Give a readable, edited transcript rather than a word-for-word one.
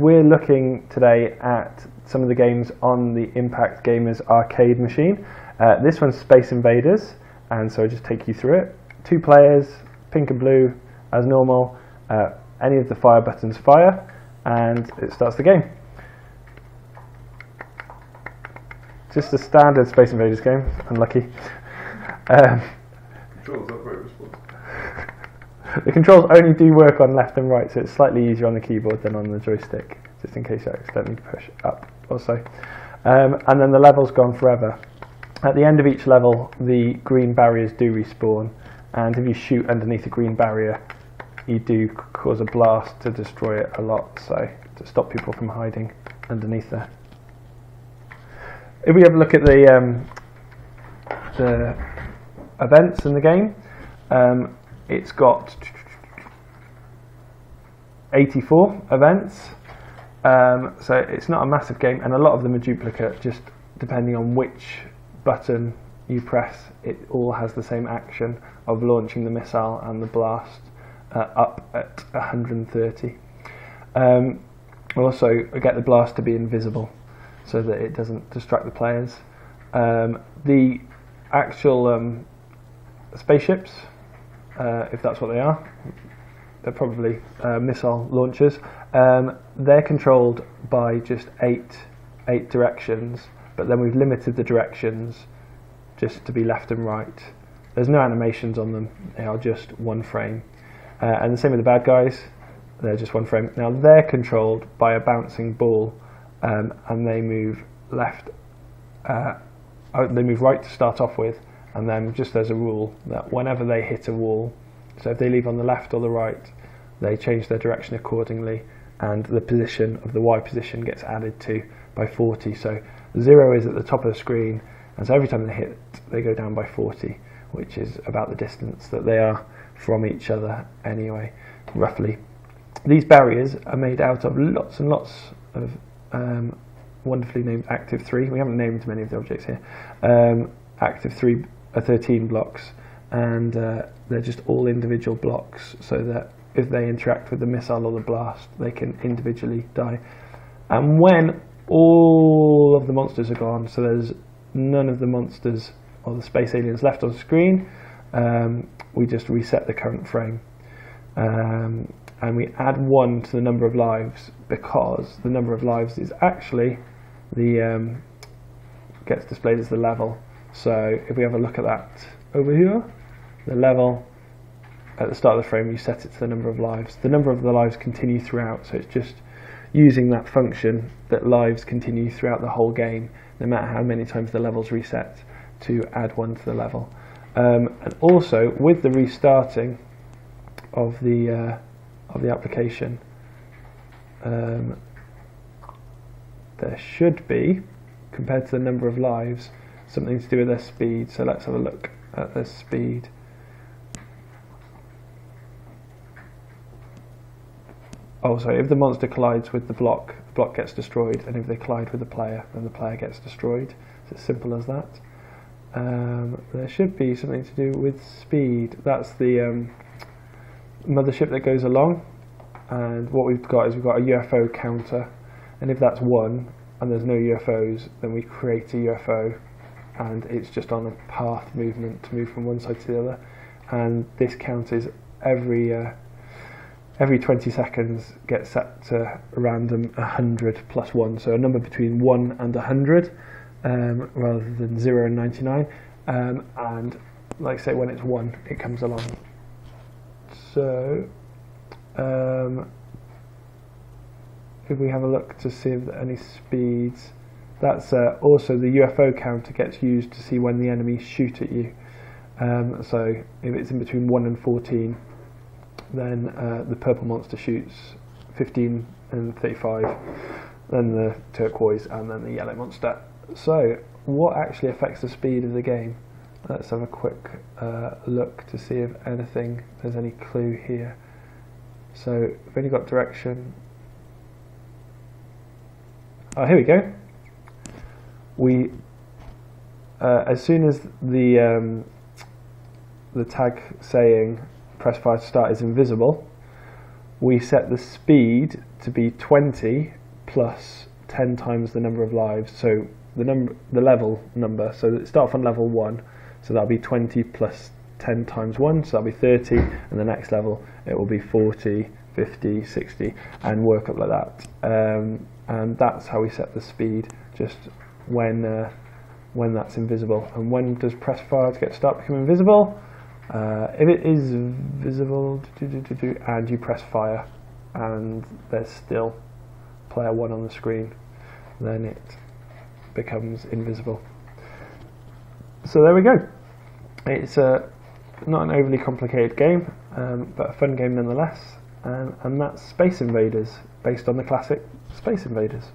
we're looking today at some of the games on the Impact Gamers arcade machine. This one's Space Invaders, and so I'll just take you through it. 2 players, pink and blue as normal. Any of the fire buttons fire, and it starts the game. Just a standard Space Invaders game, unlucky. Controls not very responsive. The controls only do work on left and right, so it's slightly easier on the keyboard than on the joystick, just in case you accidentally push up also. And then the level's gone forever. At the end of each level, the green barriers do respawn, and if you shoot underneath a green barrier, you do cause a blast to destroy it a lot, so to stop people from hiding underneath there. If we have a look at the events in the game, it's got 84 events, so it's not a massive game, and a lot of them are duplicate, just depending on which button you press. It all has the same action of launching the missile and the blast up at 130. Also, get the blast to be invisible so that it doesn't distract the players. The actual spaceships, if that's what they are, they're probably missile launchers. They're controlled by just eight directions, but then we've limited the directions just to be left and right. There's no animations on them, they are just one frame. And the same with the bad guys, they're just one frame. Now they're controlled by a bouncing ball, and they move left, they move right to start off with, and then just as a rule that whenever they hit a wall, so if they leave on the left or the right, they change their direction accordingly, and the position of the Y position gets added to by 40. So 0 is at the top of the screen, and so every time they hit, they go down by 40, which is about the distance that they are from each other anyway, roughly. These barriers are made out of lots and lots of wonderfully named Active 3. We haven't named many of the objects here. Active 3 are 13 blocks, and they're just all individual blocks, so that if they interact with the missile or the blast, they can individually die. And when all of the monsters are gone, so there's none of the monsters or the space aliens left on screen, we just reset the current frame. And we add 1 to the number of lives, because the number of lives is actually the gets displayed as the level. So if we have a look at that over here, the level at the start of the frame, you set it to the number of lives. The number of the lives continue throughout, so it's just using that function that lives continue throughout the whole game, no matter how many times the level's reset, to add 1 to the level. And also with the restarting of the application, there should be, compared to the number of lives, something to do with their speed. So let's have a look at their speed. Oh, sorry, if the monster collides with the block gets destroyed, and if they collide with the player, then the player gets destroyed. It's as simple as that. There should be something to do with speed. That's the mothership that goes along, and what we've got is we've got a UFO counter, and if that's 1 and there's no UFOs, then we create a UFO, and it's just on a path movement to move from one side to the other, and this count is every 20 seconds gets set to random 100 plus 1, so a number between 1 and 100 rather than 0 and 99, and like I say, when it's 1 it comes along. So if we have a look to see if there are any speeds, that's also the UFO counter gets used to see when the enemies shoot at you. So if it's in between 1 and 14, then the purple monster shoots 15 and 35, then the turquoise, and then the yellow monster. So what actually affects the speed of the game? Let's have a quick look to see if there's any clue here. So we've only got direction. Oh, here we go. As soon as the tag saying press fire to start is invisible, we set the speed to be 20 plus 10 times the number of lives. So the level number. So it starts on level 1. So that'll be 20 plus 10 times 1. So that'll be 30. And the next level it will be 40, 50, 60, and work up like that. And that's how we set the speed. Just when that's invisible. And when does press fire to get start become invisible? If it is visible, and you press fire, and there's still player 1 on the screen, then it becomes invisible. So there we go. It's not an overly complicated game, but a fun game nonetheless. And that's Space Invaders, based on the classic Space Invaders.